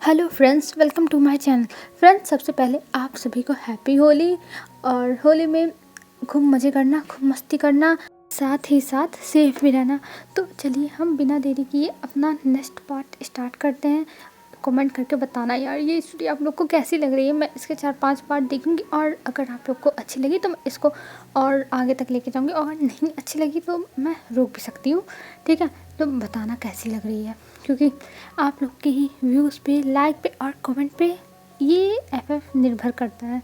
Hello friends, welcome to my channel. Friends, सबसे पहले आप सभी को हैप्पी होली। और होली में खूब मज़े करना, खूब मस्ती करना, साथ ही साथ सेफ भी रहना। तो चलिए हम बिना देरी किए अपना नेक्स्ट पार्ट स्टार्ट करते हैं। कमेंट करके बताना यार ये स्टोरी आप लोग को कैसी लग रही है। मैं इसके 4-5 पार्ट देखूंगी और अगर आप लोग को अच्छी लगी तो मैं इसको और आगे तक लेके जाऊंगी, और नहीं अच्छी लगी तो मैं रोक भी सकती हूँ। ठीक है, तो बताना कैसी लग रही है, क्योंकि आप लोग के ही व्यूज़ पे, लाइक पे और कमेंट पे ये एफएफ निर्भर करता है।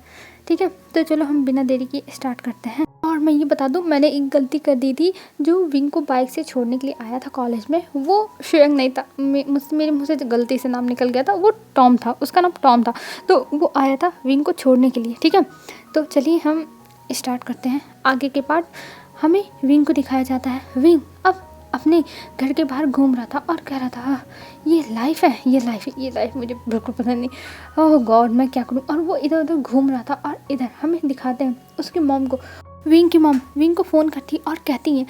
ठीक है, तो चलो हम बिना देरी के स्टार्ट करते हैं। और मैं ये बता दूं, मैंने एक गलती कर दी थी। जो विंग को बाइक से छोड़ने के लिए आया था कॉलेज में, वो श्रेयंक नहीं था। मेरे मुँह से जो गलती से नाम निकल गया था, वो टॉम था, उसका नाम टॉम था। तो वो आया था विंग को छोड़ने के लिए। ठीक है, तो चलिए हम स्टार्ट करते हैं आगे के पार्ट। हमें विंग को दिखाया जाता है। विंग अब अपने घर के बाहर घूम रहा था और कह रहा था, "हाँ, ये लाइफ है, ये लाइफ है, ये लाइफ मुझे बिल्कुल पसंद नहीं। ओह गॉड, मैं क्या करूं।" और वो इधर उधर घूम रहा था। और इधर हमें दिखाते हैं उसकी मॉम को। विंग की मॉम विंग को फ़ोन करती और कहती हैं,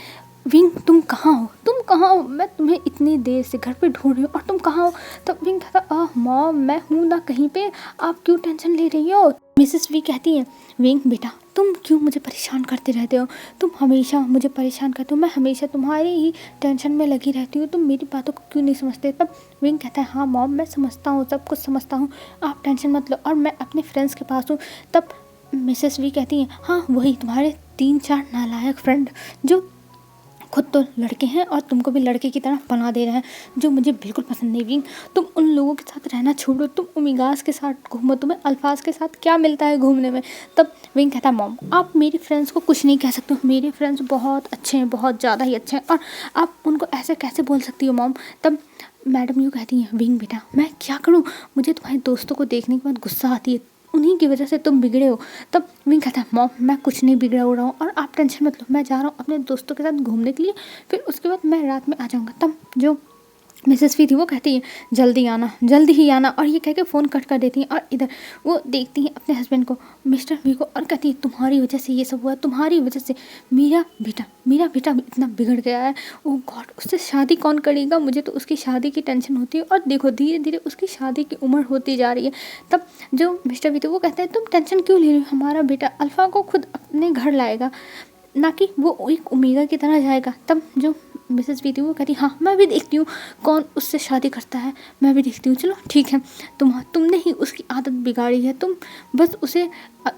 "विंग तुम कहाँ हो, तुम कहाँ हो? मैं तुम्हें इतनी देर से घर पे ढूंढ रही हूँ और तुम कहाँ हो?" तब विंग कहता, मॉम मैं हूँ ना कहीं पे, आप क्यों टेंशन ले रही हो?" मिसेस वी कहती हैं, "विंग बेटा तुम क्यों मुझे परेशान करते रहते हो? तुम हमेशा मुझे परेशान करते हो, मैं हमेशा तुम्हारी ही टेंशन में लगी रहती हूँ, तुम मेरी बातों को क्यों नहीं समझते?" तब विंग कहता है, "हाँ मॉम मैं समझता हूँ, सब कुछ समझता हूँ, आप टेंशन मत लो, और मैं अपने फ्रेंड्स के पास हूँ।" तब मिसेस वी कहती हैं, "हाँ वही तुम्हारे 3-4 नालायक फ्रेंड, जो खुद तो लड़के हैं और तुमको भी लड़के की तरह बना दे रहे हैं, जो मुझे बिल्कुल पसंद नहीं। विंग तुम उन लोगों के साथ रहना छोड़ो, तुम उमिगास के साथ घूमो, तुम्हें अल्फाज के साथ क्या मिलता है घूमने में?" तब विंग कहता है, "मॉम आप मेरे फ्रेंड्स को कुछ नहीं कह सकते हो, मेरे फ्रेंड्स बहुत अच्छे हैं, बहुत ज़्यादा ही अच्छे हैं, और आप उनको ऐसे कैसे बोल सकती हो मॉम?" तब मैडम यूँ कहती हैं, "विंग बेटा मैं क्या करूँ, मुझे तुम्हारे दोस्तों को देखने के बाद गुस्सा आती है, उन्हीं की वजह से तुम बिगड़े हो।" तब विंग कहता है, "मॉम मैं कुछ नहीं बिगड़ा हो रहा हूँ, और आप टेंशन मत लो, मैं जा रहा हूँ अपने दोस्तों के साथ घूमने के लिए, फिर उसके बाद मैं रात में आ जाऊँगा।" तब जो मिसेस वी थी वो कहती है, "जल्दी आना, जल्दी ही आना।" और ये कह के फ़ोन कट कर देती हैं। और इधर वो देखती हैं अपने हस्बैंड को, मिस्टर वी को, और कहती है, "तुम्हारी वजह से ये सब हुआ, तुम्हारी वजह से मेरा बेटा इतना बिगड़ गया है। ओह गॉड, उससे शादी कौन करेगा? मुझे तो उसकी शादी की टेंशन होती है, और देखो धीरे धीरे उसकी शादी की उम्र होती जा रही है।" तब जो मिस्टर वी थे वो कहते हैं, "तुम टेंशन क्यों ले रही हो? हमारा बेटा अल्फ़ा को खुद अपने घर लाएगा, ना कि वो एक ओमेगा की तरह जाएगा।" तब जो मिसेस वी थी वो कहती, "हाँ मैं भी देखती हूँ कौन उससे शादी करता है, मैं भी देखती हूँ, चलो ठीक है। तुमने ही उसकी आदत बिगाड़ी है, तुम बस उसे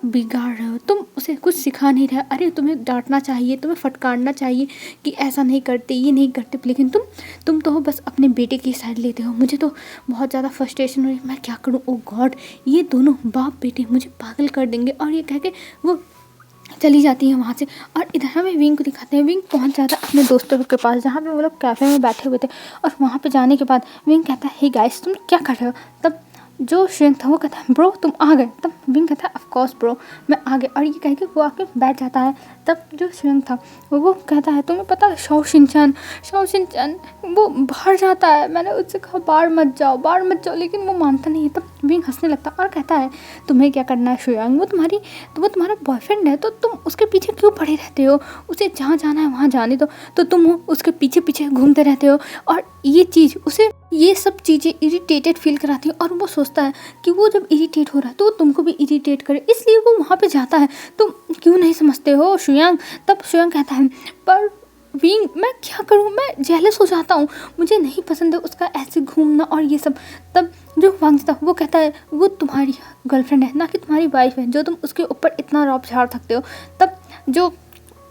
बिगाड़ रहे हो, तुम उसे कुछ सिखा नहीं रहे। अरे तुम्हें डांटना चाहिए, तुम्हें फटकारना चाहिए कि ऐसा नहीं करते, ये नहीं करते, लेकिन तुम तो बस अपने बेटे की साइड लेते हो। मुझे तो बहुत ज़्यादा फ्रस्ट्रेशन हो रही है, मैं क्या करूँ? ओ गॉड, ये दोनों बाप बेटे मुझे पागल कर देंगे।" और ये कह के वो चली जाती है वहाँ से। और इधर हमें विंग को दिखाते हैं। विंग पहुँच जाता है अपने दोस्तों के पास, जहाँ पे वो लोग कैफ़े में बैठे हुए थे। और वहाँ पे जाने के बाद विंग कहता है, "हे गाइस तुम क्या कर रहे हो?" तब जो श्रेयंक था वो कहता है, "ब्रो तुम आ गए?" तब विंग कहता है, "ऑफ कोर्स ब्रो मैं आ गया।" और ये कह के वो आके बैठ जाता है। तब जो श्रेयंक था वो कहता है, "तुम्हें पता है शौ शिनचैन वो बाहर जाता है, मैंने उससे कहा बाहर मत जाओ, लेकिन वो मानता नहीं है।" तब विंग हंसने लगता और कहता है, "तुम्हें क्या करना है श्रेयंक, वो तुम्हारा बॉयफ्रेंड है, तो तुम उसके पीछे क्यों पड़े रहते हो? उसे जहाँ जाना है वहाँ जाने दो, तो तुम उसके पीछे पीछे घूमते रहते हो।" और ये चीज़ उसे, ये सब चीज़ें इरिटेटेड फील कराती है, और वो सोचता है कि वो जब इरिटेट हो रहा है तो वो तुमको भी इरिटेट करे, इसलिए वो वहाँ पे जाता है। तुम क्यों नहीं समझते हो श्रेयंक? तब श्रेयंक कहता है, "पर विंग मैं क्या करूँ, मैं जेलस हो जाता हूँ, मुझे नहीं पसंद है उसका ऐसे घूमना और ये सब।" तब जो वांग था वो कहता है, "वो तुम्हारी गर्लफ्रेंड है, ना कि तुम्हारी वाइफ है, जो तुम उसके ऊपर इतना रौब झाड़ सकते हो।" तब जो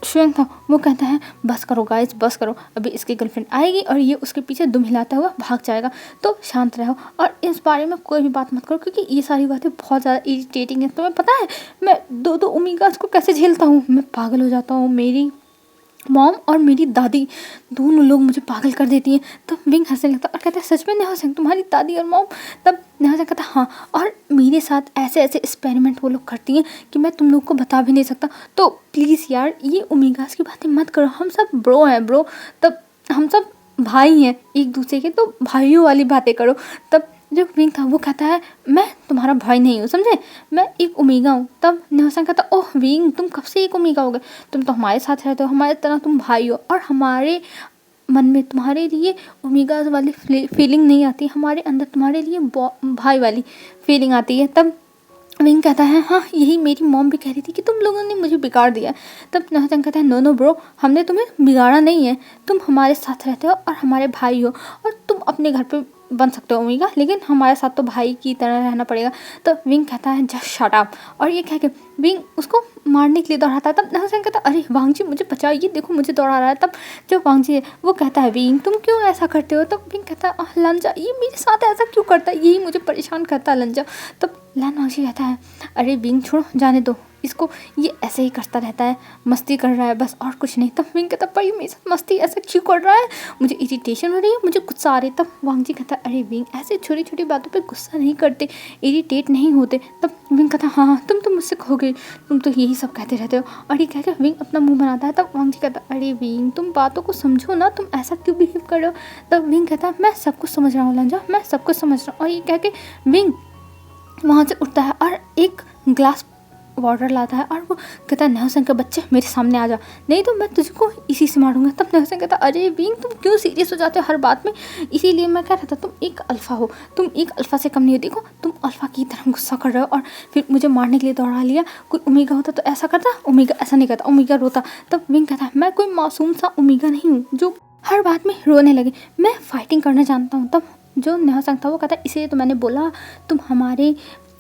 श्रेयंक था वो कहता है, "बस करो गाइस, बस करो, अभी इसकी गर्लफ्रेंड आएगी और ये उसके पीछे दुम हिलाता हुआ भाग जाएगा, तो शांत रहो और इस बारे में कोई भी बात मत करो, क्योंकि ये सारी बातें बहुत ज़्यादा इरिटेटिंग है। तुम्हें पता है मैं दो दो ओमेगास को कैसे झेलता हूँ, मैं पागल हो जाता हूँ, मेरी मॉम और मेरी दादी दोनों लोग मुझे पागल कर देती हैं।" तब विंग हंसने लगता और कहता है, "सच में नेहा तुम्हारी दादी और मॉम?" तब नेहा कहता, "हाँ, और मेरे साथ ऐसे ऐसे एक्सपेरिमेंट वो लोग करती हैं कि मैं तुम लोग को बता भी नहीं सकता, तो प्लीज़ यार ये ओमेगास की बातें मत करो, हम सब ब्रो हैं ब्रो, तब हम सब भाई हैं एक दूसरे के, तो भाइयों वाली बातें करो।" तब जो विंग था वो कहता है, "मैं तुम्हारा भाई नहीं हूँ, समझे, मैं एक ओमेगा हूँ।" तब नेहा कहता, "ओह विंग तुम कब से एक ओमेगा हो गए? तुम तो हमारे साथ रहते हो, हमारे तरह तुम भाई हो, और हमारे मन में तुम्हारे लिए ओमेगा वाली फीलिंग नहीं आती, हमारे अंदर तुम्हारे लिए भाई वाली फीलिंग आती है। तब विंग कहता है हाँ यही मेरी मॉम भी कह रही थी कि तुम लोगों ने मुझे बिगाड़ दिया। तब नाहचंग कहता है नो नो ब्रो, हमने तुम्हें बिगाड़ा नहीं है, तुम हमारे साथ रहते हो और हमारे भाई हो, और तुम अपने घर पे बन सकते हो ओमेगा, लेकिन हमारे साथ तो भाई की तरह रहना पड़ेगा। तो विंग कहता है जस्ट शट अप, और ये कह के विंग उसको मारने के लिए दौड़ाता है। तब नाहचंग कहता है अरे वांग जी मुझे बचाओ, ये देखो मुझे दौड़ा रहा है। तब जो वांग जी है वो कहता है विंग तुम क्यों ऐसा करते हो। तब विंग कहता है लंजा ये मेरे साथ ऐसा क्यों करता है, यही मुझे परेशान करता है लंजा। तब लैन वांगजी कहता है अरे विंग छोड़ो जाने दो इसको, ये ऐसे ही करता रहता है, मस्ती कर रहा है बस और कुछ नहीं। तब विंग कहता पर ये मेरे साथ मस्ती ऐसा क्यों कर रहा है, मुझे इरिटेशन हो रही है, मुझे गुस्सा आ रही है। तब वांगजी कहता है अरे विंग ऐसे छोटी छोटी बातों पे गुस्सा नहीं करते, इरिटेट नहीं होते। तब विंग कहता हाँ तुम तो मुझसे खो गई, तुम तो यही सब कहते रहते हो, और ये कह के विंग अपना मुंह बनाता है। तब वांगजी कहता है अरे विंग तुम बातों को समझो ना, तुम ऐसा क्यों बिहेव कर रहे हो। तब विंग कहता है मैं सब कुछ समझ रहा हूँ लंजा, मैं सब कुछ समझ रहा हूँ। और ये कह के विंग वहाँ से उठता है और एक ग्लास वाटर लाता है और वो कहता है नाहचंग के बच्चे मेरे सामने आ जा, नहीं तो मैं तुझको इसी से मारूंगा। तब नाहचंग कहता है अरे विंग तुम क्यों सीरियस हो जाते हो हर बात में, इसीलिए मैं कह रहा था तुम एक अल्फ़ा हो, तुम एक अल्फ़ा से कम नहीं हो, देखो तुम अल्फ़ा की तरह गुस्सा कर रहे हो और फिर मुझे मारने के लिए दौड़ा लिया। कोई ओमेगा होता तो ऐसा करता, ओमेगा ऐसा नहीं करता, ओमेगा रोता। तब विंग कहता है मैं कोई मासूम सा ओमेगा नहीं हूँ जो हर बात में रोने लगे, मैं फाइटिंग करना जानता हूँ। तब जो नाहचंग था वो कहता है इसलिए तो मैंने बोला तुम हमारे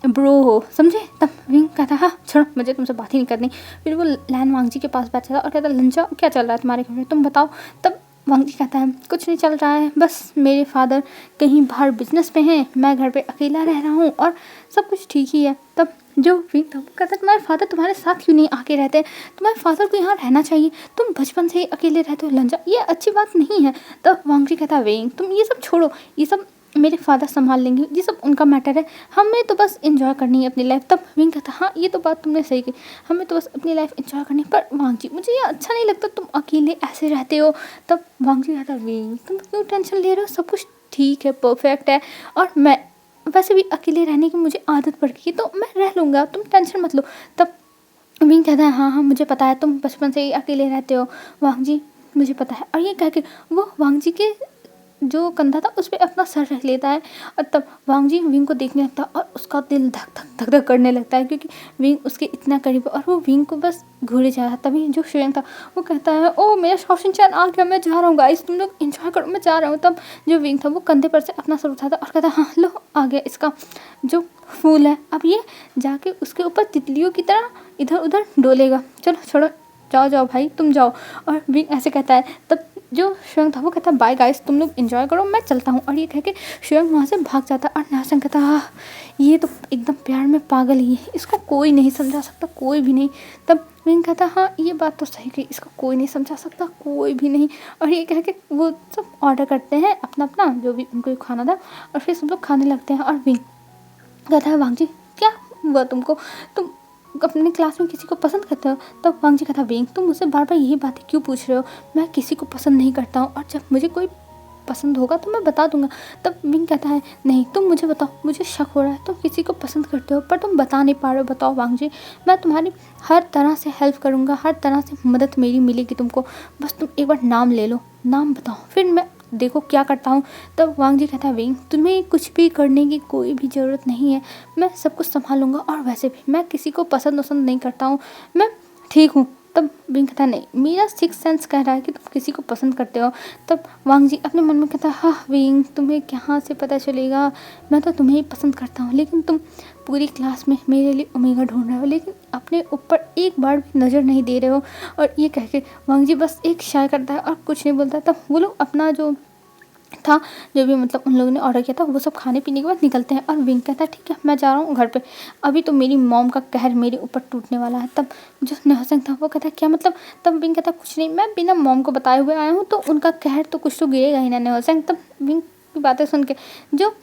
ब्रो हो, समझे। तब विंग कहता है हाँ छोड़ो मुझे तुमसे बात ही नहीं करनी। फिर वो लैन वांगजी के पास बैठा था और कहता है लंजा क्या चल रहा है तुम्हारे घर में, तुम बताओ। तब वांगजी कहता है कुछ नहीं चल रहा है, बस मेरे फादर कहीं बाहर बिजनेस पे हैं, मैं घर पे अकेला रह रहा हूँ और सब कुछ ठीक ही है। तब जो विंग था वो कहता है तुम्हारे फादर तुम्हारे साथ क्यों नहीं आके रहते, तुम्हारे फादर को यहाँ रहना चाहिए, तुम बचपन से ही अकेले रहते हो लंजा, ये अच्छी बात नहीं है। तब वांगजी कहता है विंग तुम ये सब छोड़ो, ये सब मेरे फादर संभाल लेंगे, ये सब उनका मैटर है, हमें तो बस एंजॉय करनी है अपनी लाइफ। तब विंग कहता हाँ ये तो बात तुमने सही की, हमें तो बस अपनी लाइफ एंजॉय करनी है, पर वांगजी मुझे ये अच्छा नहीं लगता तुम अकेले ऐसे रहते हो। तब वांगजी कहता विंग तुम क्यों टेंशन ले रहे हो, सब कुछ ठीक है परफेक्ट है, और मैं वैसे भी अकेले रहने की मुझे आदत पड़ गई है तो मैं रह लूँगा, तुम टेंशन मत लो। तब विंग कहता है हाँ हाँ मुझे पता है तुम बचपन से ही अकेले रहते हो वांगजी, मुझे पता है। और ये कह के वो वांगजी के जो कंधा था उस पर अपना सर रख लेता है, और तब वांगजी विंग को देखने लगता है और उसका दिल धक धक धक धक करने लगता है क्योंकि विंग उसके इतना करीब और वो विंग को बस घूरे जा रहा है। तभी जो शुयंग था वो कहता है ओ मेरा शॉशिनचैन आ गया, मैं जा रहा हूँ गाइस, तुम लोग एंजॉय करो मैं जा रहा हूँ। तब जो विंग था वो कंधे पर से अपना सर उठाता और कहता हाँ लो आ गया इसका जो फूल है, अब ये जाके उसके ऊपर तितलियों की तरह इधर उधर डोलेगा, चलो छोड़ो जाओ जाओ भाई तुम जाओ। और विंग ऐसे कहता है। तब जो शुयंग था वो कहता है बाय गाइस तुम लोग एंजॉय करो मैं चलता हूँ, और ये कह के शुयंग वहाँ से भाग जाता है। और नाहचंग कहता ये तो एकदम प्यार में पागल ही है, इसको कोई नहीं समझा सकता, कोई भी नहीं। तब विंग कहता हाँ ये बात तो सही कही, इसको कोई नहीं समझा सकता, कोई भी नहीं। और ये कह के वो सब ऑर्डर करते हैं अपना अपना जो भी उनको खाना था, और फिर सब लोग खाने लगते हैं। और विंग कहता है वांगजी क्या हुआ तुमको, तुम अपने क्लास में किसी को पसंद करते हो। तब वांगजी कहता विंग तुम मुझसे बार बार यही बातें क्यों पूछ रहे हो, मैं किसी को पसंद नहीं करता हूँ, और जब मुझे कोई पसंद होगा तो मैं बता दूंगा। तब विंग कहता है नहीं तुम मुझे बताओ, मुझे शक हो रहा है तुम किसी को पसंद करते हो पर तुम बता नहीं पा रहे हो, बताओ वांगजी मैं तुम्हारी हर तरह से हेल्प करूँगा, हर तरह से मदद मेरी मिलेगी तुमको, बस तुम एक बार नाम ले लो, नाम बताओ फिर मैं देखो क्या करता हूँ। तब वांगजी कहता है विंग तुम्हें कुछ भी करने की कोई भी ज़रूरत नहीं है, मैं सब कुछ संभालूंगा, और वैसे भी मैं किसी को पसंद वसंद नहीं करता हूँ, मैं ठीक हूँ। तब विंग कहता नहीं मेरा सिक्स सेंस कह रहा है कि तुम किसी को पसंद करते हो। तब वांगजी अपने मन में कहता है हाँ विंग तुम्हें कहाँ से पता चलेगा, मैं तो तुम्हें ही पसंद करता हूँ, लेकिन तुम पूरी क्लास में मेरे लिए ओमेगा ढूंढ रहे हो लेकिन अपने ऊपर एक बार भी नज़र नहीं दे रहे हो। और ये कह के वांगजी बस एक शाय करता है और कुछ नहीं बोलता। तब वो लोग अपना जो था जो भी मतलब उन लोगों ने ऑर्डर किया था वो सब खाने पीने के बाद निकलते हैं। और विंग कहता है ठीक है मैं जा रहा हूँ घर पे, अभी तो मेरी मॉम का कहर मेरे ऊपर टूटने वाला है। तब जो नाहचंग था वो कहता है क्या मतलब। तब विंग कहता है कुछ नहीं, मैं बिना मॉम को बताए हुए आया हूँ तो उनका कहर तो कुछ तो गिरेगा ही ना नाहचंग। तब विंग की बातें सुन के जो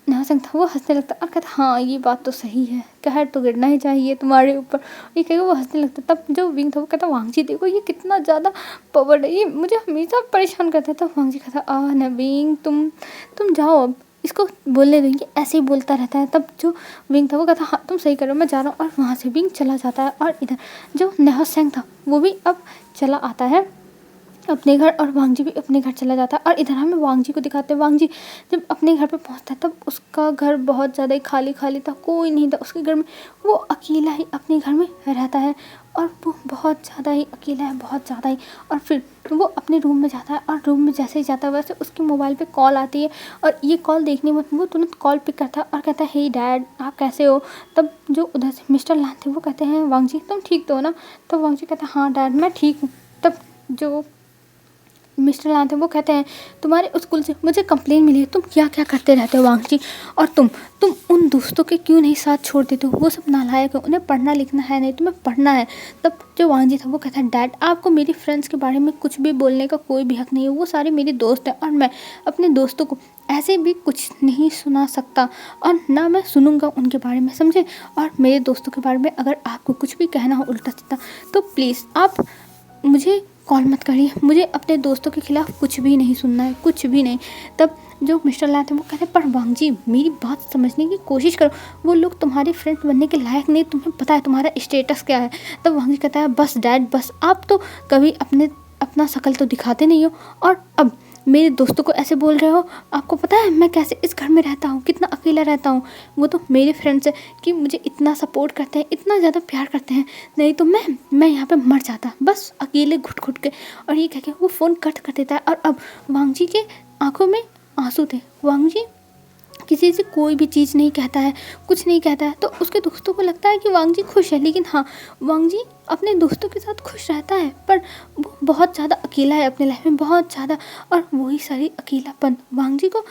नाहचंग था वो हंसने लगता और कहता हाँ ये बात तो सही है, कहर तो गिरना ही चाहिए तुम्हारे ऊपर। ये कहेगा वो हंसने लगता। तब जो विंग था वो कहता वांगजी देखो ये कितना ज़्यादा पावर है, ये मुझे हमेशा परेशान करता है। तब वांगजी कहता ना विंग तुम जाओ अब इसको बोलने दो, ये ऐसे ही बोलता रहता है। तब जो विंग था वो कहता हाँ तुम सही करो मैं जा रहा हूँ, और वहाँ से विंग चला जाता है। और इधर जो नाहचंग था वो भी अब चला आता है अपने घर और वांग जी भी अपने घर चला जाता है। और इधर हमें वांग जी को दिखाते हैं। वांग जी जब अपने घर पे पहुंचता है तब उसका घर बहुत ज़्यादा ही खाली खाली था, कोई नहीं था उसके घर में। वो अकेला ही अपने घर में रहता है और वो बहुत ज़्यादा ही अकेला है, बहुत ज़्यादा ही। और फिर वो अपने रूम में जाता है और रूम में जैसे ही जाता है वैसे उसके मोबाइल पे कॉल आती है। और ये कॉल देखने में वो तुरंत कॉल पिक करता है और कहता है, हे डैड आप कैसे हो। तब जो उधर से मिस्टर लान थे वो कहते हैं, वांग जी तुम ठीक तो हो ना। तब वांग जी कहता है, हाँ डैड मैं ठीक हूँ। तब जो मिस्टर लान थे वो कहते हैं, तुम्हारे स्कूल से मुझे कंप्लेन मिली है, तुम क्या क्या करते रहते हो वांग जी। और तुम उन दोस्तों के क्यों नहीं साथ छोड़ देते हो, वो सब नालायक है, उन्हें पढ़ना लिखना है नहीं, तुम्हें पढ़ना है। तब जो वांग जी था वो कहता है, डैड आपको मेरी फ्रेंड्स के बारे में कुछ भी बोलने का कोई भी हक नहीं है, वो सारे मेरे दोस्त हैं और मैं अपने दोस्तों को ऐसे भी कुछ नहीं सुना सकता और ना मैं सुनूंगा उनके बारे में, समझे। और मेरे दोस्तों के बारे में अगर आपको कुछ भी कहना हो उल्टा सीधा तो प्लीज़ आप मुझे कॉल मत करिए, मुझे अपने दोस्तों के खिलाफ कुछ भी नहीं सुनना है, कुछ भी नहीं। तब जो मिस्टर लान थे वो कहते हैं, पर वांग जी मेरी बात समझने की कोशिश करो, वो लोग तुम्हारे फ्रेंड बनने के लायक नहीं, तुम्हें पता है तुम्हारा स्टेटस क्या है। तब वांग जी कहता है, बस डैड बस, आप तो कभी अपना शकल तो दिखाते नहीं हो और अब मेरे दोस्तों को ऐसे बोल रहे हो। आपको पता है मैं कैसे इस घर में रहता हूँ, कितना अकेला रहता हूँ। वो तो मेरे फ्रेंड्स हैं कि मुझे इतना सपोर्ट करते हैं, इतना ज़्यादा प्यार करते हैं, नहीं तो मैं यहाँ पे मर जाता बस अकेले घुट घुट के। और ये कह के वो फ़ोन कट कर देता है। और अब वांग जी के आंखों में आंसू थे। वांग जी किसी से कोई भी चीज़ नहीं कहता है, कुछ नहीं कहता है। तो उसके दोस्तों को लगता है कि वांग जी खुश है, लेकिन हाँ वांग जी अपने दोस्तों के साथ खुश रहता है पर वो बहुत ज़्यादा अकेला है अपने लाइफ में, बहुत ज़्यादा। और वही सारी अकेलापन वांग जी को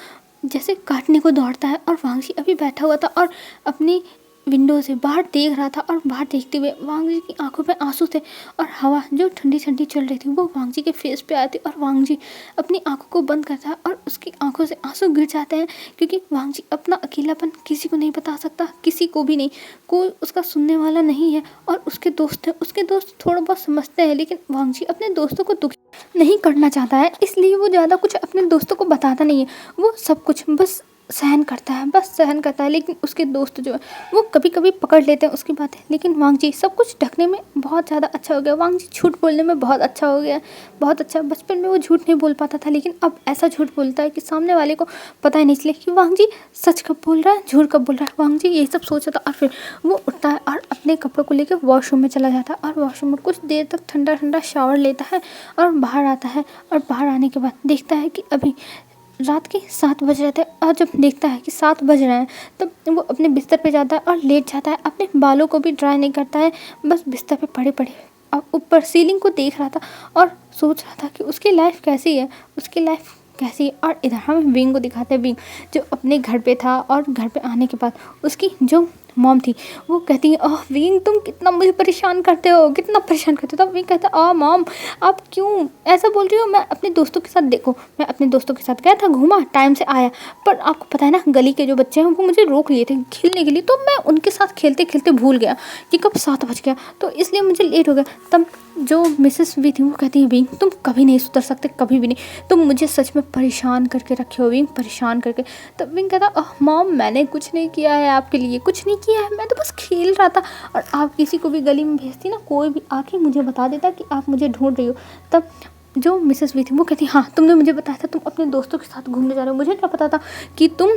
जैसे काटने को दौड़ता है। और वांग जी अभी बैठा हुआ था और अपनी विंडो से बाहर देख रहा था और बाहर देखते हुए वांग जी की आंखों में आंसू थे और हवा जो ठंडी ठंडी चल रही थी वो वांग जी के फेस पे आती और वांग जी अपनी आंखों को बंद करता है और उसकी आंखों से आंसू गिर जाते हैं, क्योंकि वांग जी अपना अकेलापन किसी को नहीं बता सकता, किसी को भी नहीं, कोई उसका सुनने वाला नहीं है। और उसके दोस्त हैं, उसके दोस्त थोड़ा बहुत समझते हैं, लेकिन वांग जी अपने दोस्तों को दुखी नहीं करना चाहता है, इसलिए वो ज़्यादा कुछ अपने दोस्तों को बताता नहीं है। वो सब कुछ बस सहन करता है, बस सहन करता है। लेकिन उसके दोस्त जो है वो कभी कभी पकड़ लेते हैं उसकी बातें। लेकिन वांग जी सब कुछ ढकने में बहुत ज़्यादा अच्छा हो गया, वांग जी झूठ बोलने में बहुत अच्छा हो गया, बहुत अच्छा। बचपन में वो झूठ नहीं बोल पाता था, लेकिन अब ऐसा झूठ बोलता है कि सामने वाले को पता ही नहीं चले कि वांग जी सच कब बोल रहा है, झूठ कब बोल रहा है। वांग जी यही सब सोचा था और फिर वो उठता है और अपने कपड़ों को लेकर वॉशरूम में चला जाता है और वॉशरूम में कुछ देर तक ठंडा ठंडा शावर लेता है और बाहर आता है। और बाहर आने के बाद देखता है कि अभी रात के 7 बज रहे थे और जब देखता है कि 7 बज रहे हैं तब वो अपने बिस्तर पे जाता है और लेट जाता है, अपने बालों को भी ड्राई नहीं करता है, बस बिस्तर पे पड़े पड़े और ऊपर सीलिंग को देख रहा था और सोच रहा था कि उसकी लाइफ कैसी है, उसकी लाइफ कैसी है। और इधर हम विंग को दिखाते हैं, विंग जो अपने घर पे था और घर पे आने के बाद उसकी जो मॉम थी वो कहती है, ओह विंग तुम कितना मुझे परेशान करते हो, कितना परेशान करते हो। तब विंग कहता है, मॉम आप क्यों ऐसा बोल रही हो, मैं अपने दोस्तों के साथ, देखो मैं अपने दोस्तों के साथ गया था, घूमा, टाइम से आया, पर आपको पता है ना गली के जो बच्चे हैं वो मुझे रोक लिए थे खेलने के लिए, तो मैं उनके साथ खेलते खेलते भूल गया कि कब 7 बज गया, तो इसलिए मुझे लेट हो गया। तब जो मिसेस वी थी वो कहती है, विंग तुम कभी नहीं सुधर सकते, कभी भी नहीं, तुम मुझे सच में परेशान करके रखे हो विंग, परेशान करके। तब विंग कहता, मॉम मैंने कुछ नहीं किया है आपके लिए, कुछ नहीं किया है, मैं तो बस खेल रहा था, और आप किसी को भी गली में भेजती ना, कोई भी आके मुझे बता देता कि आप मुझे ढूंढ रही हो। तब जो मिसेस वी थी वो कहती, हाँ तुमने मुझे बताया था तुम अपने दोस्तों के साथ घूमने जा रहे हो, मुझे क्या पता था कि तुम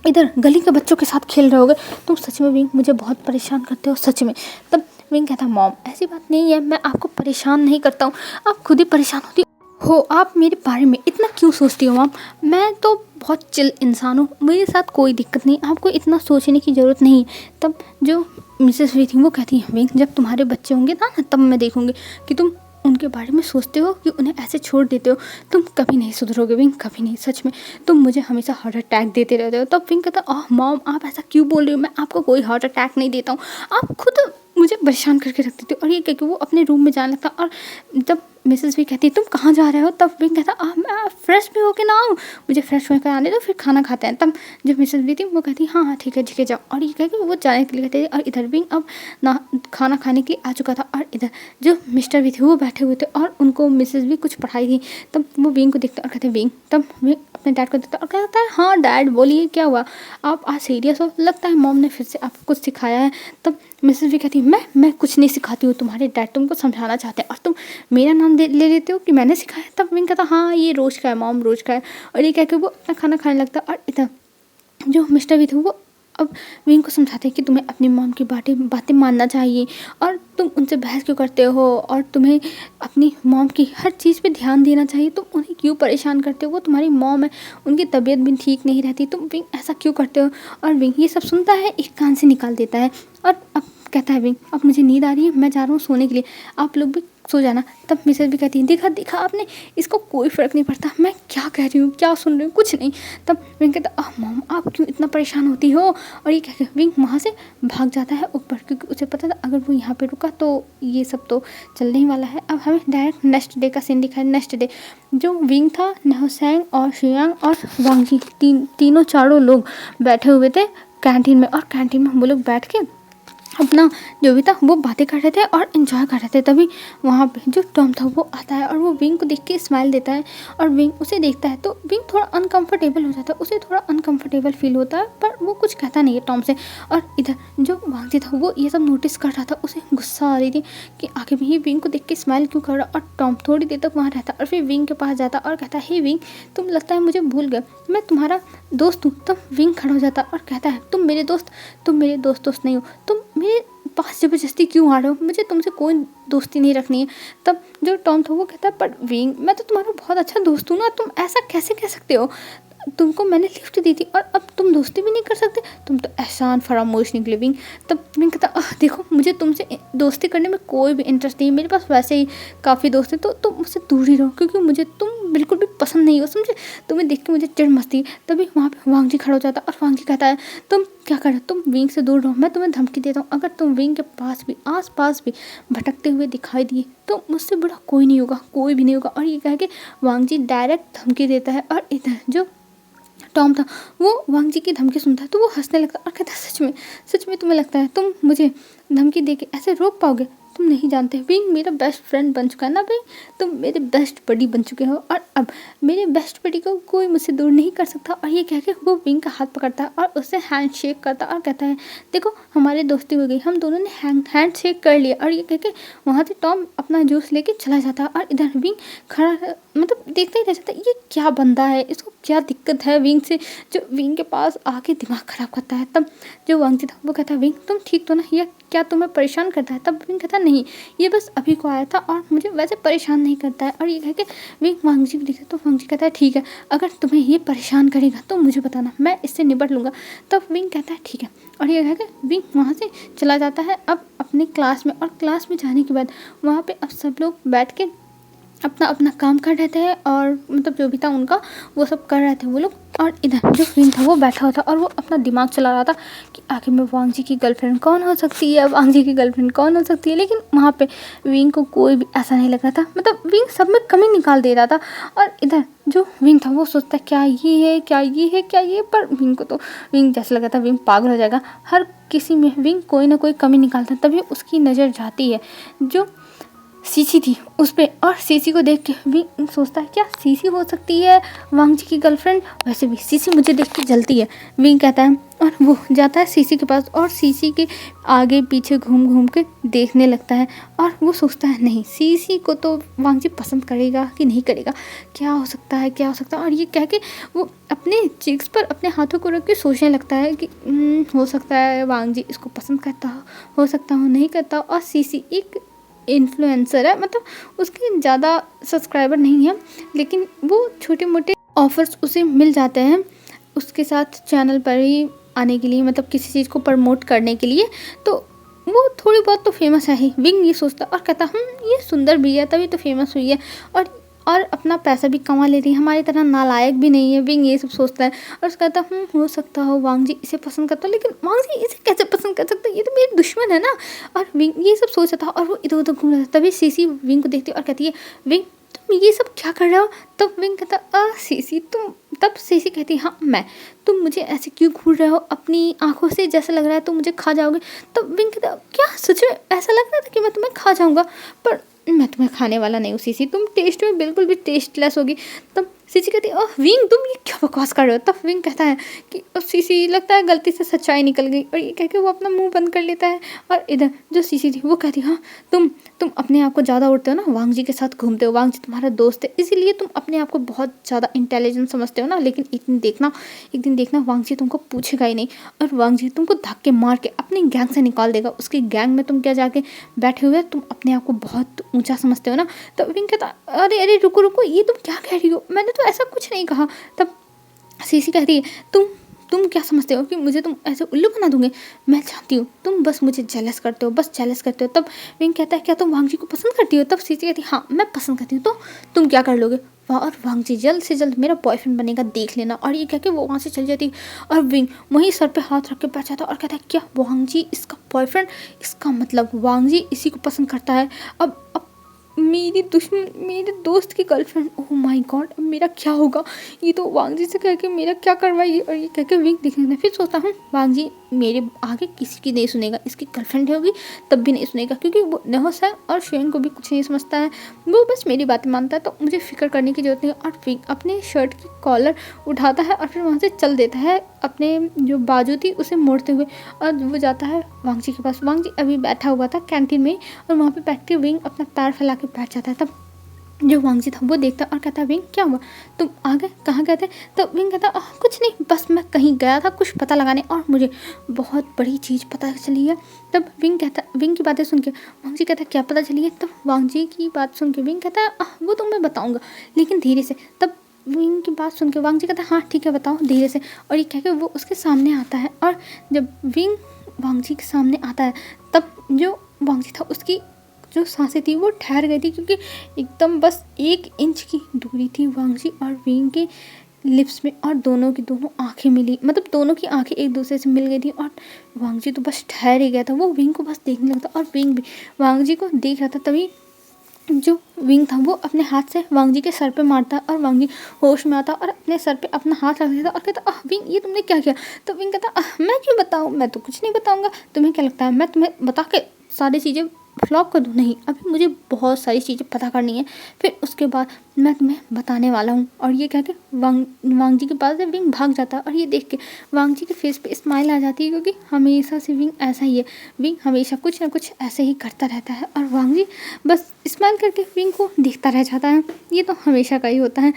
इधर गली के बच्चों के साथ खेल रहे होगे, तुम सच में विंग मुझे बहुत परेशान करते हो सच में। तब विंग कहता, मॉम ऐसी बात नहीं है, मैं आपको परेशान नहीं करता हूँ, आप खुद ही परेशान होती हो, आप मेरे बारे में इतना क्यों सोचती हो मॉम, मैं तो बहुत चिल इंसान हूँ, मेरे साथ कोई दिक्कत नहीं, आपको इतना सोचने की ज़रूरत नहीं है। तब जो मिसेस वी थी वो कहती है, विंग जब तुम्हारे बच्चे होंगे ना तब मैं देखूँगी कि तुम उनके बारे में सोचते हो कि उन्हें ऐसे छोड़ देते हो, तुम कभी नहीं सुधरोगे विंग, कभी नहीं, सच में तुम मुझे हमेशा हार्ट अटैक देते रहते हो। तब विंग कहता, ओह मॉम आप ऐसा क्यों बोल रही हो, मैं आपको कोई हार्ट अटैक नहीं देता हूँ, आप खुद मुझे परेशान करके रख देते हो। और ये कह के वो अपने रूम में जाने लगता। और जब मिसेस भी कहती तुम कहाँ जा रहे हो, तब विंग कहता, मैं फ्रेश भी होके ना आऊँ, मुझे फ्रेश होकर आने दो फिर खाना खाते हैं। तब जब मिसेस भी थी वो कहती, हाँ हाँ ठीक है जाओ, और ये कह के वो जाने के लिए कहते थे। और इधर विंग अब ना खाना खाने के लिए आ चुका था, और इधर जो मिस्टर भी थे वो बैठे हुए थे और उनको मिसेस भी कुछ पढ़ाई थी। तब वो विंग को देखते और कहते विंग, तब विंग अपने डैड को देखता और कहता है, हाँ डैड बोलिए क्या हुआ, आप आज सीरियस हो, लगता है मॉम ने फिर से आपको कुछ सिखाया है। तब मिसेस भी कहती, मैं कुछ नहीं सिखाती हूँ, तुम्हारे डैड तुमको समझाना चाहते हैं और तुम मेरा नाम नाम ले लेते हो कि मैंने सिखाया? तब विंग कहता हाँ ये रोज़ का है मॉम, रोज़ का है। और ये कह के वो अपना खाना खाने लगता। और इधर जो मिस्टर वी थे वो अब विंग को समझाते हैं कि तुम्हें अपनी मॉम की बातें मानना चाहिए, और तुम उनसे बहस क्यों करते हो, और तुम्हें अपनी मॉम की हर चीज़ पे ध्यान देना चाहिए, तुम उन्हें क्यों परेशान करते हो, वो तुम्हारी मॉम है, उनकी तबीयत भी ठीक नहीं रहती, तुम विंग ऐसा क्यों करते हो। और विंग ये सब सुनता है, एक कान से निकाल देता है। और अब कहता है विंग अब मुझे नींद आ रही है, मैं जा रहा हूँ सोने के लिए, आप लोग भी सो जाना। तब मिसेज भी कहती है देखा आपने, इसको कोई फ़र्क नहीं पड़ता मैं क्या कह रही हूँ, क्या सुन रही हूँ, कुछ नहीं। तब विंग कहता मॉम आप क्यों इतना परेशान होती हो। और ये कह के विंग वहाँ से भाग जाता है ऊपर, क्योंकि उसे पता था अगर वो यहाँ पे रुका तो ये सब तो चलने ही वाला है। अब हमें डायरेक्ट नेक्स्ट डे का सीन दिखाया। नेक्स्ट डे जो विंग था, नहसेंग और शियांग और वांगजी तीनों चारों लोग बैठे हुए थे कैंटीन में। और कैंटीन में वो लोग बैठ के अपना जो भी था वो बातें कर रहे थे और इन्जॉय कर रहे थे। तभी वहाँ पे जो टॉम था वो आता है और वो विंग को देख के स्माइल देता है। और विंग उसे देखता है तो विंग थोड़ा अनकंफर्टेबल हो जाता है, उसे थोड़ा अनकंफर्टेबल फील होता है, पर वो कुछ कहता नहीं है टॉम से। और इधर जो वांगजी था वो ये सब नोटिस कर रहा था, उसे गुस्सा आ रही थी कि आखिर में ये विंग को देख के स्माइल क्यों कर रहा। और टॉम थोड़ी देर तक वहाँ रहता और फिर विंग के पास जाता और कहता है हे विंग तुम लगता है मुझे भूल गए, मैं तुम्हारा दोस्त हूँ। तब विंग खड़ा हो जाता और कहता है तुम मेरे दोस्त नहीं हो, तुम मेरे पास ज़बरदस्ती क्यों आ रहे हो, मुझे तुमसे कोई दोस्ती नहीं रखनी है। तब जो टॉम था वो कहता है पर विंग मैं तो तुम्हारा बहुत अच्छा दोस्त हूँ ना, तुम ऐसा कैसे कह सकते हो, तुमको मैंने लिफ्ट दी थी और अब तुम दोस्ती भी नहीं कर सकते, तुम तो एहसान फरामोश निकले विंग। तब विंग कहता देखो मुझे तुमसे दोस्ती करने में कोई भी इंटरेस्ट नहीं है, मेरे पास वैसे ही काफ़ी दोस्त हैं, तो तुम मुझसे दूर ही रहो क्योंकि मुझे तुम बिल्कुल भी पसंद नहीं हो, समझे, तुम्हें देख के मुझे चिढ़ मचती है। तभी वहाँ पे वांगजी खड़ा हो जाता और वांगजी कहता है तुम क्या कर रहे हो, तुम विंग से दूर रहो, मैं तुम्हें धमकी देता हूँ, अगर तुम विंग के पास भी आस पास भी भटकते हुए दिखाई दिए तो मुझसे बड़ा कोई नहीं होगा, कोई भी नहीं होगा। और ये कह के वांगजी डायरेक्ट धमकी देता है। और इधर जो टॉम था वो वांगजी की धमकी सुनता है तो वो हंसने लगता है और कहता है सच में तुम्हें लगता है तुम मुझे धमकी देके ऐसे रोक पाओगे, तुम नहीं जानते विंग मेरा बेस्ट फ्रेंड बन चुका है ना भाई, तुम मेरे बेस्ट बडी बन चुके हो और अब मेरे बेस्ट बडी को कोई मुझसे दूर नहीं कर सकता। और ये कह के वो विंग का हाथ पकड़ता है और उससे हैंड शेक करता है और कहता है देखो हमारी दोस्ती हो गई, हम दोनों ने हैंड शेक कर लिया। और ये कह के वहाँ से टॉम अपना जूस लेके चला जाता है और इधर विंग खड़ा मतलब देखते ही रह जाता है, ये क्या बंदा है, इसको क्या दिक्कत है विंग से, जो विंग के पास आके दिमाग ख़राब करता है। तब जो वांगजी था वो कहता है विंग तुम ठीक तो ना, ये क्या तुम्हें परेशान करता है। तब विंग कहता नहीं ये बस अभी को आया था और मुझे वैसे परेशान नहीं करता है। और ये कह के विंग वांगजी को देखता तो वांगजी कहता है ठीक है अगर तुम्हें ये परेशान करेगा तो मुझे बताना, मैं इससे निपट लूँगा। तब विंग कहता है ठीक है और ये कह के विंग वहाँ से चला जाता है अब अपने क्लास में। और क्लास में जाने के बाद वहाँ पर अब सब लोग बैठ के अपना अपना काम कर रहे थे और मतलब जो भी था उनका वो सब कर रहे थे वो लोग। और इधर जो विंग था वो बैठा हुआ था और वो अपना दिमाग चला रहा था कि आखिर में वांगजी की गर्लफ्रेंड कौन हो सकती है, वांगजी की गर्लफ्रेंड कौन हो सकती है। लेकिन वहाँ पे विंग को कोई भी ऐसा नहीं लग रहा था, मतलब विंग सब में कमी निकाल दे रहा था। और इधर जो विंग था वो सोचता क्या ये है क्या ये है क्या ये, पर विंग को तो विंग जैसा लगा था विंग पागल हो जाएगा, हर किसी में विंग कोई ना कोई कमी निकालता। तभी उसकी नज़र जाती है जो सीसी थी उस पर और सीसी को देख के विंग सोचता है क्या सीसी हो सकती है वांगजी की गर्लफ्रेंड, वैसे भी सीसी मुझे देख के जलती है, विंग कहता है। और वो जाता है सीसी के पास और सीसी के आगे पीछे घूम घूम के देखने लगता है। और वो सोचता है नहीं सीसी को तो वांगजी पसंद करेगा कि नहीं करेगा, क्या हो सकता है क्या हो सकता है। और ये कह के वो अपने चिक्स पर अपने हाथों को रख के सोचने लगता है कि हो सकता है वांगजी इसको पसंद करता हो सकता हो नहीं करता। और सीसी एक इन्फ्लुएंसर है, मतलब उसके ज़्यादा सब्सक्राइबर नहीं है लेकिन वो छोटे मोटे ऑफर्स उसे मिल जाते हैं उसके साथ चैनल पर ही आने के लिए, मतलब किसी चीज़ को प्रमोट करने के लिए, तो वो थोड़ी बहुत तो फेमस है ही। विंग ये सोचता और कहता ये सुंदर भी है तभी तो फेमस हुई है और अपना पैसा भी कमा ले रही है, हमारी तरह नालायक भी नहीं है। विंग ये सब सोचता है और उसका कहता हो सकता हो वांगजी इसे पसंद करता, लेकिन वांगजी इसे कैसे पसंद कर सकता है, ये तो मेरी दुश्मन है ना। और विंग ये सब सोचता था और वो इधर उधर घूम रहा था। तभी सीसी विंग को देखती है और कहती है विंग तुम ये सब क्या कर रहे हो। तब विंग कहता सीसी तुम, तब सीसी कहती हाँ मैं, तुम मुझे ऐसे क्यों घूर रहे हो अपनी आंखों से, जैसा लग रहा है तुम मुझे खा जाओगे। तब विंग कहता क्या सच में ऐसा लग रहा था कि मैं तुम्हें खा जाऊँगा, पर मैं तुम्हें खाने वाला नहीं हूँ सीसी, तुम टेस्ट में बिल्कुल भी टेस्टलेस होगी। तब सीसी कहती है, ओह विंग तुम ये क्या बकवास कर रहे हो। तब विंग कहता है कि सीसी लगता है गलती से सच्चाई निकल गई, और ये कह के वो अपना मुंह बंद कर लेता है। और इधर जो सीसी थी वो कहती है, हाँ तुम अपने आप को ज़्यादा उड़ते हो ना, वांग जी के साथ घूमते हो, वांग जी तुम्हारा दोस्त है, इसीलिए तुम अपने आप को बहुत ज़्यादा इंटेलिजेंट समझते हो ना, लेकिन एक दिन देखना वांग जी तुमको पूछेगा ही नहीं, और वांग जी तुमको धक्के मार के अपनी गैंग से निकाल देगा। उसकी गैंग में तुम क्या जाके बैठे हुए, तुम अपने आप को बहुत ऊंचा समझते हो ना। तो विंग कहता, अरे रुको, ये तुम क्या कह रही हो, मैंने तो ऐसा कुछ नहीं कहा। तब सीसी कहती है, तुम क्या समझते हो कि मुझे तुम ऐसे उल्लू बना दूंगे। मैं चाहती हूँ तुम बस मुझे जेलस करते हो। तब विंग कहता है, क्या तुम वांग जी को पसंद करती हो। तब सीसी कहती है, हाँ मैं पसंद करती हूँ, तो तुम क्या कर लोगे। और वांग जी जल्द से जल्द मेरा बॉयफ्रेंड बनेगा, देख लेना। और ये कह के वो वहाँ से चली जाती। और विंग वहीं सर पे हाथ रख के बैठ जाता और कहता है, क्या वांग जी इसका बॉयफ्रेंड, इसका मतलब वांग जी इसी को पसंद करता है। अब मेरी दुश्मन, मेरे दोस्त की गर्लफ्रेंड, ओह माय गॉड, अब मेरा क्या होगा। ये तो वांग जी से कह के मेरा क्या करवाएगी। और ये कह के विंग देखने, फिर सोचता हूँ वांग जी मेरे आगे किसी की नहीं सुनेगा, इसकी गर्लफ्रेंड होगी तब भी नहीं सुनेगा, क्योंकि वो नहोस है और शेन को भी कुछ नहीं समझता है, वो बस मेरी बातें मानता है, तो मुझे फिक्र करने की जरूरत नहीं है। और विंग अपने शर्ट की कॉलर उठाता है और फिर वहाँ से चल देता है, अपने जो बाजू थी उसे मोड़ते हुए, और वो जाता है वांग जी के पास। वांग जी अभी बैठा हुआ था कैंटीन में, और वहाँ पे बैठ के विंग अपना पैर फैला के बैठ जाता है। तब जो वांग जी था वो देखता और कहता, विंग क्या हुआ, तुम आ गए, कहाँ गए थे। तो विंग कहता, कुछ नहीं, बस मैं कहीं गया था कुछ पता लगाने, और मुझे बहुत बड़ी चीज़ पता चली है। तब विंग की बातें सुन के वांग जी कहता, क्या पता चली है। तब वांग जी की बात सुन के विंग कहता, वो तो मैं बताऊँगा लेकिन धीरे से। तब विंग की बात सुन के वांग जी कहता, हाँ ठीक है बताओ धीरे से। और ये कह के वो उसके सामने आता है, और जब विंग वांग जी के सामने आता है तब जो वांग जी था उसकी जो सांसें थी वो ठहर गई थी, क्योंकि एकदम बस 1 इंच की दूरी थी वांग जी और विंग के लिप्स में, और दोनों की दोनों आंखें मिली, मतलब दोनों की आंखें एक दूसरे से मिल गई थी। और वांग जी तो बस ठहर ही गया था, वो विंग को बस देखने लगा था, और विंग भी वांग जी को देख रहा था। तभी जो विंग था वो अपने हाथ से वांग जी के सर पे मारता, और वांग जी होश में आता और अपने सर पे अपना हाथ रख देता और कहता, विंग ये तुमने क्या किया। तो विंग कहता, मैं क्यों बताऊँ, मैं तो कुछ नहीं बताऊँगा, तुम्हें क्या लगता है मैं तुम्हें बता के सारी चीज़ें फ्लॉप कर दूँ। नहीं, अभी मुझे बहुत सारी चीज़ें पता करनी है, फिर उसके बाद मैं तुम्हें बताने वाला हूँ। और ये कह के वांग जी के पास से विंग भाग जाता है, और ये देख के वांग जी के फेस पे स्माइल आ जाती है, क्योंकि हमेशा से विंग ऐसा ही है, विंग हमेशा कुछ ना कुछ ऐसे ही करता रहता है, और वांग जी बस स्माइल करके विंग को देखता रह जाता है। ये तो हमेशा का ही होता है,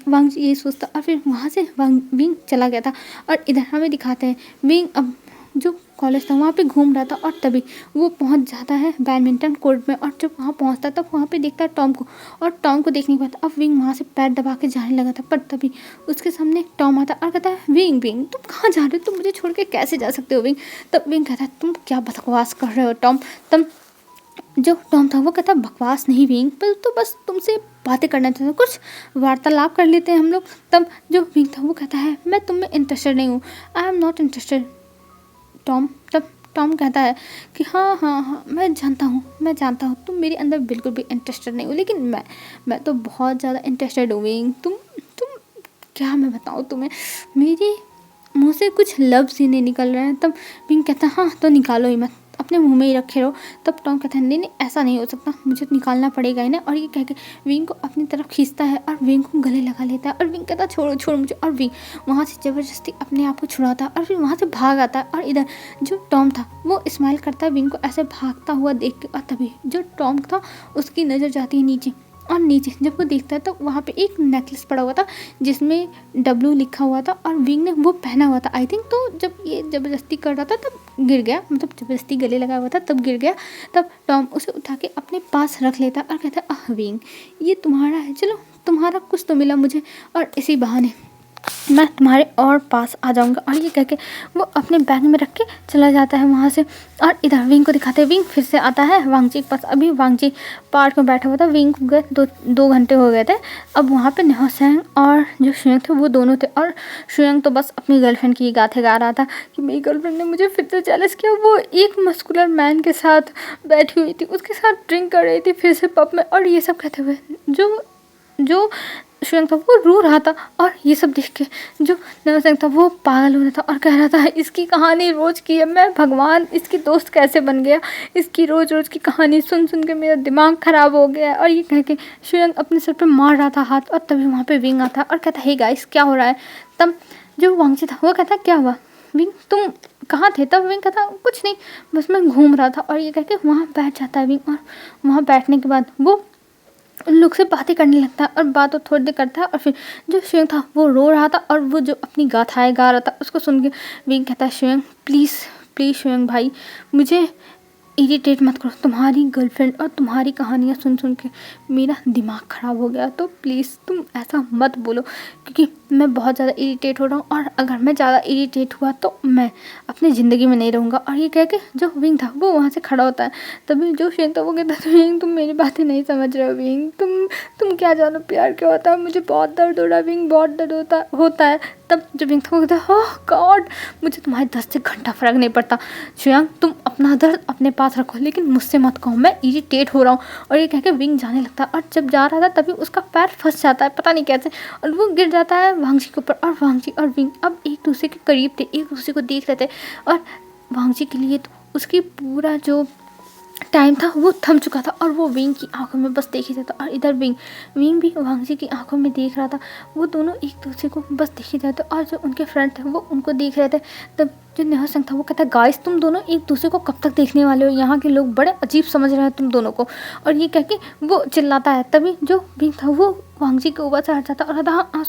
वांग जी ये सोचता, और फिर वहाँ से विंग चला गया था। और इधर हमें दिखाते हैं विंग अब जो कॉलेज था वहाँ पे घूम रहा था, और तभी वो पहुँच जाता है बैडमिंटन कोर्ट में। और जब वहाँ पहुँचता है तब वहाँ पे देखता है टॉम को, और टॉम को देखने के बाद अब विंग वहाँ से पैर दबा के जाने लगा था, पर तभी उसके सामने टॉम आता और कहता है, विंग तुम कहाँ जा रहे हो, तुम मुझे छोड़ के कैसे जा सकते हो विंग। तब विंग कहता है, तुम क्या बकवास कर रहे हो टॉम। तब जो टॉम था वो कहता, बकवास नहीं विंग, पर तो बस तुमसे बातें करना चाहता हूँ, कुछ वार्तालाप कर लेते हैं हम लोग। तब जो विंग था वो कहता है, मैं तुम में इंटरेस्टेड नहीं हूँ, I am not interested Tom. तब टॉम कहता है कि हाँ मैं जानता हूँ तुम मेरे अंदर बिल्कुल भी इंटरेस्टेड नहीं हो, लेकिन मैं तो बहुत ज़्यादा इंटरेस्टेड हूँ विंग। तुम क्या मैं बताऊँ तुम्हें, मेरे मुँह से कुछ लफ्ज़ ही नहीं निकल रहे हैं। तब विंग कहता है, हाँ तो निकालो ही मत, अपने मुंह में ही रखे रहो। तब टॉम कहता है, नहीं ऐसा नहीं हो सकता, मुझे निकालना पड़ेगा ही ना। और ये कह के विंग को अपनी तरफ खींचता है और विंग को गले लगा लेता है, और विंग कहता है, छोड़ो मुझे। और विंग वहाँ से ज़बरदस्ती अपने आप को छुड़ाता है और फिर वहाँ से भाग आता है। और इधर जो टॉम था वो स्माइल करता है विंग को ऐसे भागता हुआ देख के, और तभी जो टॉम था उसकी नज़र जाती है नीचे, और नीचे जब वो देखता है तो वहाँ पे एक नेकलेस पड़ा हुआ था जिसमें W लिखा हुआ था, और विंग ने वो पहना हुआ था आई थिंक। तो जब ये ज़बरदस्ती कर रहा था तब गिर गया, मतलब ज़बरदस्ती गले लगा हुआ था तब गिर गया। तब टॉम उसे उठा के अपने पास रख लेता और कहता, विंग ये तुम्हारा है, चलो तुम्हारा कुछ तो मिला मुझे, और इसी बहाने मैं तुम्हारे और पास आ जाऊंगा। और ये कह के वो अपने बैग में रख के चला जाता है वहाँ से। और इधर विंग को दिखाते हैं, विंग फिर से आता है वांग जी के पास। अभी वांग जी पार्क में बैठा हुआ था, विंग को गए 2 घंटे हो गए थे। अब वहाँ पे नहोसैंग और जो शुयंग थे वो दोनों थे, और शुयंग तो बस अपनी गर्लफ्रेंड की गाथें गा रहा था कि मेरी गर्लफ्रेंड ने मुझे फिर से जेलस किया, वो एक मस्कुलर मैन के साथ बैठी हुई थी, उसके साथ ड्रिंक कर रही थी फिर से पब में, और ये सब कहते हुए जो शुयंग था वो रो रहा था और ये सब देख के जो नवसंग था वो पागल हो रहा था और कह रहा था इसकी कहानी रोज़ की है, मैं भगवान इसकी दोस्त कैसे बन गया, इसकी रोज़ रोज़ की कहानी सुन सुन के मेरा दिमाग ख़राब हो गया है। और ये कह के शुयंग अपने सर पे मार रहा था हाथ और तभी वहाँ पे विंग आता और कहता हे गाइस क्या हो रहा है। तब जो वांगजी था वो कहता क्या हुआ विंग तुम कहाँ थे। तब विंग कहता कुछ नहीं बस मैं घूम रहा था। और ये कह के वहाँ बैठ जाता है विंग और वहाँ बैठने के बाद वो उन लोग से बातें करने लगता है और बात तो थोड़ी देर करता है। और फिर जो शुयंग था वो रो रहा था और वो जो अपनी गाथाएं गा रहा था उसको सुन के विंग कहता है शुयंग प्लीज़ प्लीज़ शुयंग भाई मुझे इरिटेट मत करो, तुम्हारी गर्लफ्रेंड और तुम्हारी कहानियाँ सुन सुन के मेरा दिमाग ख़राब हो गया, तो प्लीज़ तुम ऐसा मत बोलो क्योंकि मैं बहुत ज़्यादा इरिटेट हो रहा हूँ और अगर मैं ज़्यादा इरिटेट हुआ तो मैं अपनी ज़िंदगी में नहीं रहूँगा। और ये कह के जो विंग था वो वहाँ से खड़ा होता है। तभी जो शेन था वो कहता है विंग तुम मेरी बातें नहीं समझ रहे हो विंग, तुम क्या जानो प्यार क्या होता है, मुझे बहुत दर्द हो रहा है विंग, बहुत दर्द होता है। तब जो विंग था वो कहता है ओह गॉड मुझे तुम्हारे 10 से घंटा फ़र्क नहीं पड़ता शुयंग, तुम अपना दर्द अपने पास रखो लेकिन मुझसे मत कहो, मैं इरिटेट हो रहा हूँ। और ये कह के विंग जाने लगता है और जब जा रहा था तभी उसका पैर फंस जाता है पता नहीं कैसे और वो गिर जाता है वांगजी के ऊपर। और वांगजी और विंग अब एक दूसरे के करीब थे, एक दूसरे को देख रहे थे और वांगजी के लिए तो उसकी पूरा जो टाइम था वो थम चुका था और वो विंग की आंखों में बस देख ही रहा था। और इधर विंग भी वांगजी की आंखों में देख रहा था, वो दोनों एक दूसरे को बस देख ही रहे थे। और जो उनके फ्रेंड थे वो उनको देख रहे थे। तब जो नहसंग था वो कहता है गाइस तुम दोनों एक दूसरे को कब तक देखने वाले हो, यहाँ के लोग बड़े अजीब समझ रहे हैं तुम दोनों को। और ये कह के वो चिल्लाता है। तभी जो विंग था वो वांगजी के ऊपर से हट जाता और कहता हाँ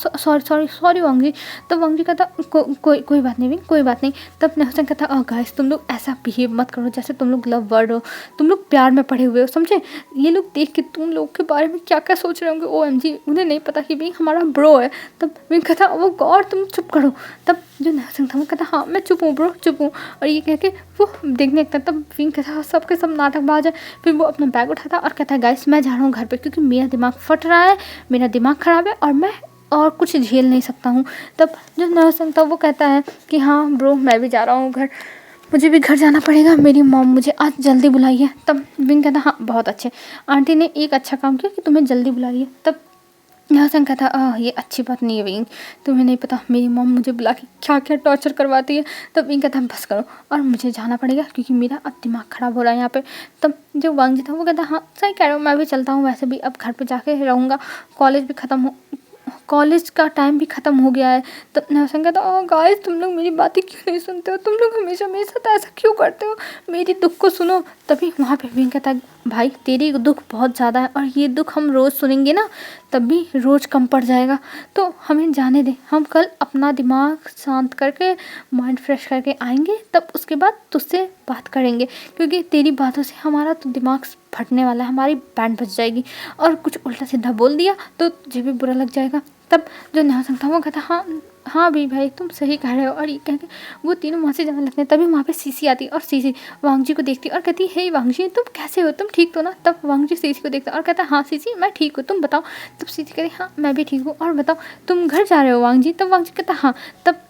सॉरी वांगजी। तब वांगजी कहता कोई बात नहीं विंग कोई बात नहीं। तब नहसंग कहता गाइस तुम लोग ऐसा बिहेव मत करो जैसे तुम लोग लव वर्ड हो, तुम लोग प्यार में पड़े हुए हो समझे। ये लोग देख के तुम लोग के बारे में क्या क्या सोच रहे होंगे, OMG उन्हें नहीं पता कि विंग हमारा ब्रो है। तब विंग कहता वो गॉड तुम चुप करो। तब जो नहसंग था वो कहता हाँ मैं चुप हूँ ब्रो चुप हूँ। और ये कह के वो देखने लगता। तब विंग कहता सबके सब नाटकबाज है। फिर वो अपना बैग उठाता और कहता है गाइस मैं जा रहा हूँ घर पे क्योंकि मेरा दिमाग फट रहा है, मेरा दिमाग ख़राब है और मैं और कुछ झेल नहीं सकता हूँ। तब जो नहसंग था वो कहता है कि हाँ ब्रो मैं भी जा रहा हूँ घर, मुझे भी घर जाना पड़ेगा, मेरी मॉम मुझे आज जल्दी बुलाई है। तब विंग कहता हाँ बहुत अच्छे, आंटी ने एक अच्छा काम किया कि तुम्हें जल्दी बुला लिया। तब नहसंग कहता ये अच्छी बात नहीं है विंग, तुम्हें नहीं पता मेरी मॉम मुझे बुला के क्या क्या टॉर्चर करवाती है। तब विंग कहता बस करो और मुझे जाना पड़ेगा क्योंकि मेरा अब दिमाग ख़राब हो रहा है यहाँ पे। तब जो वांगजी था वो कहता हाँ सही कह रहे हो मैं भी चलता हूँ, वैसे भी अब घर पे जाके रहूँगा, कॉलेज का टाइम भी ख़त्म हो गया है। तब नहसंग कहता गाइस तुम लोग मेरी बातें क्यों नहीं सुनते हो, तुम लोग हमेशा मेरे साथ ऐसा क्यों करते हो, मेरी दुख को सुनो। तभी वहाँ पे विंग कहता है भाई तेरी दुख बहुत ज़्यादा है और ये दुख हम रोज़ सुनेंगे ना तब भी रोज़ कम पड़ जाएगा, तो हमें जाने दे, हम कल अपना दिमाग शांत करके माइंड फ्रेश करके आएंगे तब उसके बाद तुझसे बात करेंगे क्योंकि तेरी बातों से हमारा तो दिमाग फटने वाला है, हमारी बैंड बज जाएगी और कुछ उल्टा सीधा बोल दिया तो तुझे भी बुरा लग जाएगा। तब जो नहसंग था वो कहता हाँ भी भाई तुम सही कह रहे हो। और ये कह के वो तीनों वहाँ से जाने लगते हैं। तभी वहाँ पे सीसी आती है और सीसी वांगजी को देखती है और कहती है हे वांगजी तुम कैसे हो, तुम ठीक तो ना। तब वांगजी सीसी को देखता है और कहता है हाँ सीसी मैं ठीक हूँ, तुम बताओ। तब सीसी कहती हाँ मैं भी ठीक हूँ और बताओ तुम घर जा रहे हो वांगजी। तब वांगजी कहता हाँ। तब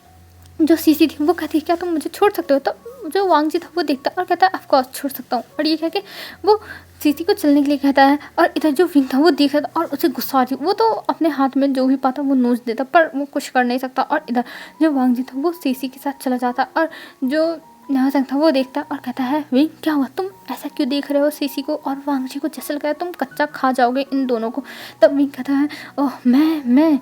जो सीसी थी वो कहती क्या तुम मुझे छोड़ सकते हो। तब जो वांगजी था वो देखता और कहता है ऑफ कोर्स छोड़ सकता हूँ। और ये कह के वो सीसी को चलने के लिए कहता है। और इधर जो विंग था वो देख रहा था और उसे गुस्सा आ रही, वो तो अपने हाथ में जो भी पाता वो नोच देता पर वो कुछ कर नहीं सकता। और इधर जो वांगजी था वो सीसी के साथ चला जाता और जो नहसंग था वो देखता और कहता है विंग क्या हुआ, तुम ऐसा क्यों देख रहे हो सीसी को। और वांगजी को जैसे लगा तुम कच्चा खा जाओगे इन दोनों को। तब विंग कहता है ओह मैं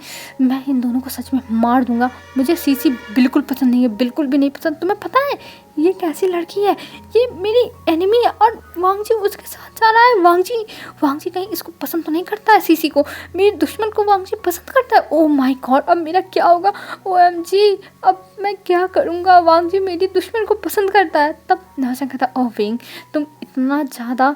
इन दोनों को सच में मार दूंगा, मुझे सीसी बिल्कुल पसंद नहीं है, बिल्कुल भी नहीं पसंद। तुम्हें पता है ये कैसी लड़की है, ये मेरी एनिमी है और वांगजी उसके साथ जा रहा है। वांगजी कहीं इसको पसंद तो नहीं करता है सीसी को, मेरे दुश्मन को वांगजी पसंद करता है। ओह माय गॉड अब मेरा क्या होगा, OMG अब मैं क्या करूँगा, वांगजी मेरी दुश्मन को पसंद करता है। तब नहसंग कहता ओह विंग तुम इतना ज़्यादा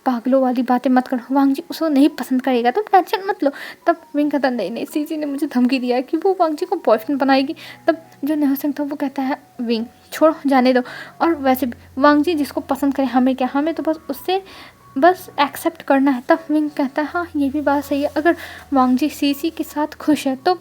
पागलों वाली बातें मत करो, वांगजी उसको नहीं पसंद करेगा, तुम टेंशन मत लो। तब विंग कहता नहीं सीसी ने मुझे धमकी दिया है कि वो वांगजी को बॉयफ्रेंड बनाएगी। तब जो नहसंग था वो कहता है विंग छोड़ो जाने दो, और वैसे भी वांगजी जिसको पसंद करे हमें क्या, हमें तो बस उससे बस एक्सेप्ट करना है। तब विंग कहता है हाँ ये भी बात सही है, अगर वांगजी सीसी के साथ खुश है तो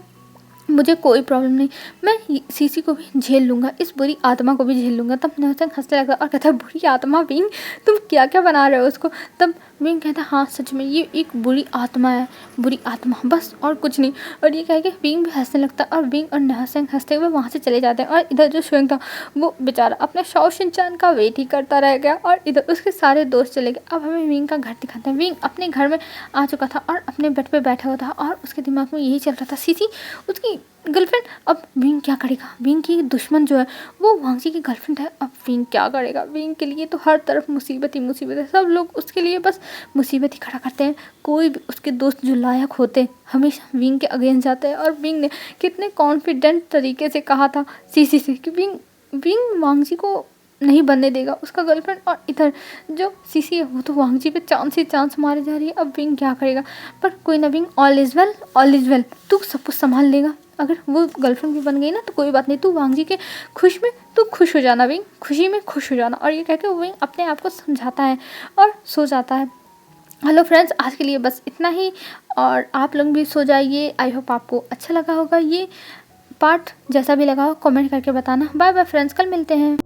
मुझे कोई प्रॉब्लम नहीं, मैं सीसी को भी झेल लूँगा, इस बुरी आत्मा को भी झेल लूँगा। तब नौचंग हंसने लगता और कहता है बुरी आत्मा विंग, तुम क्या क्या बना रहे हो उसको। तब विंग कहता हाँ सच में ये एक बुरी आत्मा है, बुरी आत्मा बस और कुछ नहीं। और ये कह के विंग भी हंसने लगता और विंग और नौचंग हंसते हुए वहाँ से चले जाते हैं। और इधर जो शुएंग था वो बेचारा अपने शौ शिनचान का वेट ही करता रह गया और इधर उसके सारे दोस्त चले गए। अब हमें विंग का घर दिखाते हैं। विंग अपने घर में आ चुका था और अपने बेड पे बैठा हुआ था और उसके दिमाग में यही चल रहा था सीसी उसकी गर्लफ्रेंड। अब विंग क्या करेगा, विंग की दुश्मन जो है वो वांगजी की गर्लफ्रेंड है। अब विंग क्या करेगा, विंग के लिए तो हर तरफ मुसीबत ही मुसीबत है, सब लोग उसके लिए बस मुसीबत ही खड़ा करते हैं। कोई भी उसके दोस्त जो लायक होते हमेशा विंग के अगेंस्ट जाते हैं। और विंग ने कितने कॉन्फिडेंट तरीके से कहा था सीसी से कि विंग विंग वांगजी को नहीं बनने देगा उसका गर्लफ्रेंड। और इधर जो सीसी है वो तो वांगजी पे चांस ही चांस मारे जा रही है। अब विंग क्या करेगा, पर कोई ना wing, all is well, all is well, तू सब कुछ संभाल लेगा। अगर वो गर्लफ्रेंड भी बन गई ना तो कोई बात नहीं, तू वांगजी के खुश में तू खुश हो जाना विंग, खुशी में खुश हो जाना। और ये कह के विंग अपने आप को समझाता है और सो जाता है। हेलो फ्रेंड्स, आज के लिए बस इतना ही और आप लोग भी सो जाइए। आई होप आपको अच्छा लगा होगा ये पार्ट, जैसा भी लगा हो कमेंट करके बताना। बाय बाय फ्रेंड्स, कल मिलते हैं।